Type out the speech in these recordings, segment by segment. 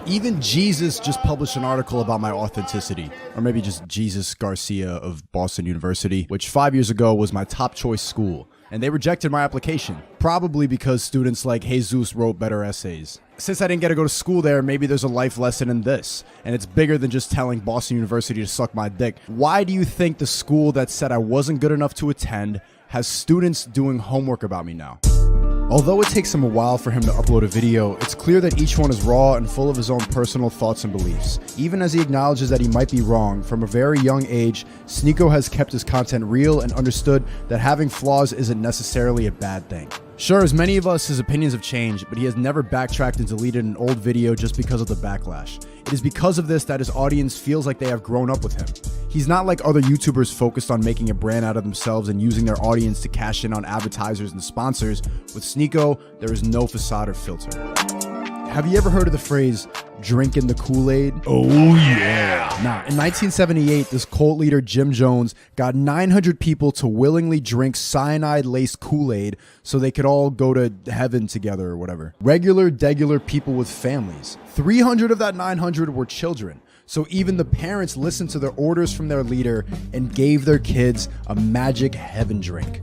Even Jesus just published an article about my authenticity, or maybe just Jesus Garcia of Boston University, which 5 years ago was my top choice school, and they rejected my application, probably because students like Jesus wrote better essays. Since I didn't get to go to school there, maybe there's a life lesson in this, and it's bigger than just telling Boston University to suck my dick. Why do you think the school that said I wasn't good enough to attend has students doing homework about me now? Although it takes him a while for him to upload a video, it's clear that each one is raw and full of his own personal thoughts and beliefs. Even as he acknowledges that he might be wrong, from a very young age, Sneako has kept his content real and understood that having flaws isn't necessarily a bad thing. Sure, as many of us, his opinions have changed, but he has never backtracked and deleted an old video just because of the backlash. It is because of this that his audience feels like they have grown up with him. He's not like other YouTubers focused on making a brand out of themselves and using their audience to cash in on advertisers and sponsors. With Sneako, there is no facade or filter. Have you ever heard of the phrase, drinking the Kool-Aid? Oh yeah! Nah, in 1978, this cult leader Jim Jones got 900 people to willingly drink cyanide-laced Kool-Aid so they could all go to heaven together or whatever. Regular, degular people with families. 300 of that 900 were children. So even the parents listened to their orders from their leader and gave their kids a magic heaven drink.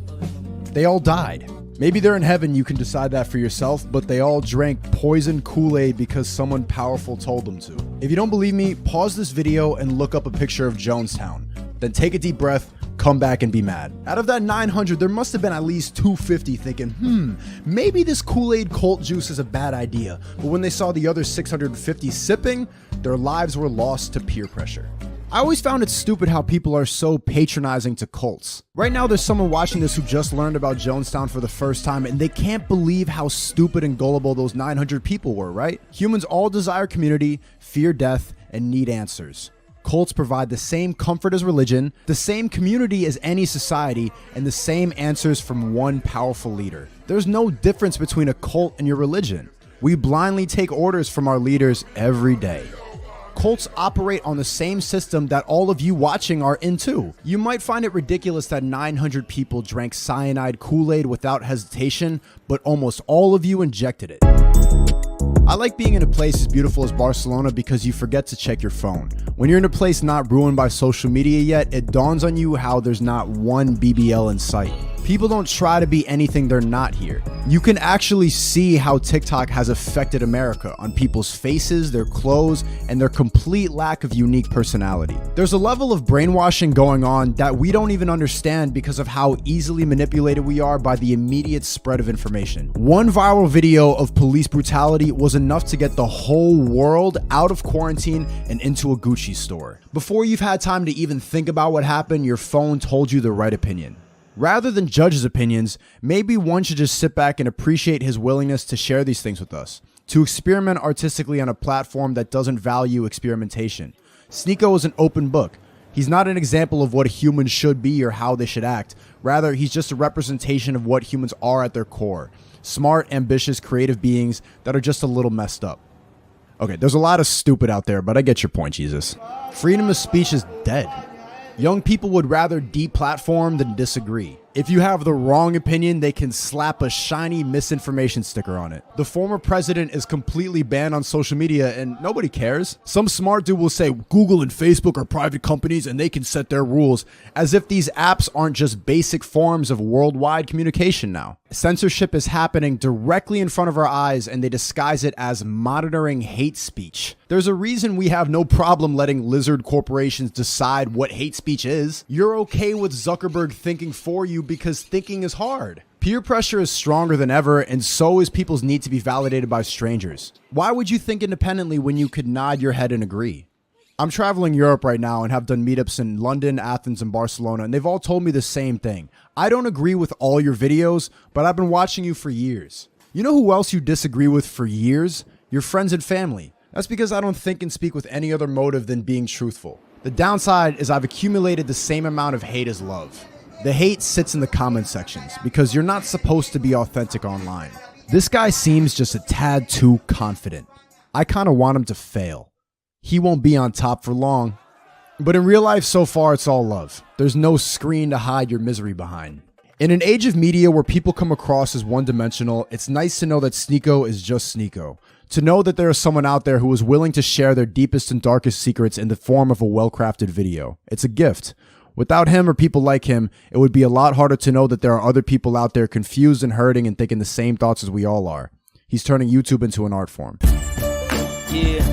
They all died. Maybe they're in heaven, you can decide that for yourself, but they all drank poison Kool-Aid because someone powerful told them to. If you don't believe me, pause this video and look up a picture of Jonestown. Then take a deep breath, come back and be mad. Out of that 900, there must have been at least 250 thinking, maybe this Kool-Aid cult juice is a bad idea. But when they saw the other 650 sipping, their lives were lost to peer pressure. I always found it stupid how people are so patronizing to cults. Right now there's someone watching this who just learned about Jonestown for the first time and they can't believe how stupid and gullible those 900 people were, right? Humans all desire community, fear death, and need answers. Cults provide the same comfort as religion, the same community as any society, and the same answers from one powerful leader. There's no difference between a cult and your religion. We blindly take orders from our leaders every day. Cults operate on the same system that all of you watching are into. You might find it ridiculous that 900 people drank cyanide Kool-Aid without hesitation, but almost all of you injected it. I like being in a place as beautiful as Barcelona because you forget to check your phone. When you're in a place not ruined by social media yet, it dawns on you how there's not one BBL in sight. People don't try to be anything they're not here. You can actually see how TikTok has affected America on people's faces, their clothes, and their complete lack of unique personality. There's a level of brainwashing going on that we don't even understand because of how easily manipulated we are by the immediate spread of information. One viral video of police brutality was enough to get the whole world out of quarantine and into a Gucci store. Before you've had time to even think about what happened, your phone told you the right opinion. Rather than judge his opinions, maybe one should just sit back and appreciate his willingness to share these things with us, to experiment artistically on a platform that doesn't value experimentation. Sneako is an open book. He's not an example of what humans should be or how they should act. Rather, he's just a representation of what humans are at their core. Smart, ambitious, creative beings that are just a little messed up. Okay, there's a lot of stupid out there, but I get your point, Jesus. Freedom of speech is dead. Young people would rather deplatform than disagree. If you have the wrong opinion, they can slap a shiny misinformation sticker on it. The former president is completely banned on social media and nobody cares. Some smart dude will say Google and Facebook are private companies and they can set their rules, as if these apps aren't just basic forms of worldwide communication now. Censorship is happening directly in front of our eyes and they disguise it as monitoring hate speech. There's a reason we have no problem letting lizard corporations decide what hate speech is. You're okay with Zuckerberg thinking for you because thinking is hard. Peer pressure is stronger than ever, and so is people's need to be validated by strangers. Why would you think independently when you could nod your head and agree? I'm traveling Europe right now and have done meetups in London, Athens, and Barcelona, and they've all told me the same thing. I don't agree with all your videos, but I've been watching you for years. You know who else you disagree with for years? Your friends and family. That's because I don't think and speak with any other motive than being truthful. The downside is I've accumulated the same amount of hate as love. The hate sits in the comment sections because you're not supposed to be authentic online. This guy seems just a tad too confident. I kind of want him to fail. He won't be on top for long. But in real life so far, it's all love. There's no screen to hide your misery behind. In an age of media where people come across as one-dimensional, it's nice to know that Sneako is just Sneako. To know that there is someone out there who is willing to share their deepest and darkest secrets in the form of a well-crafted video. It's a gift. Without him or people like him, it would be a lot harder to know that there are other people out there confused and hurting and thinking the same thoughts as we all are. He's turning YouTube into an art form. Yeah.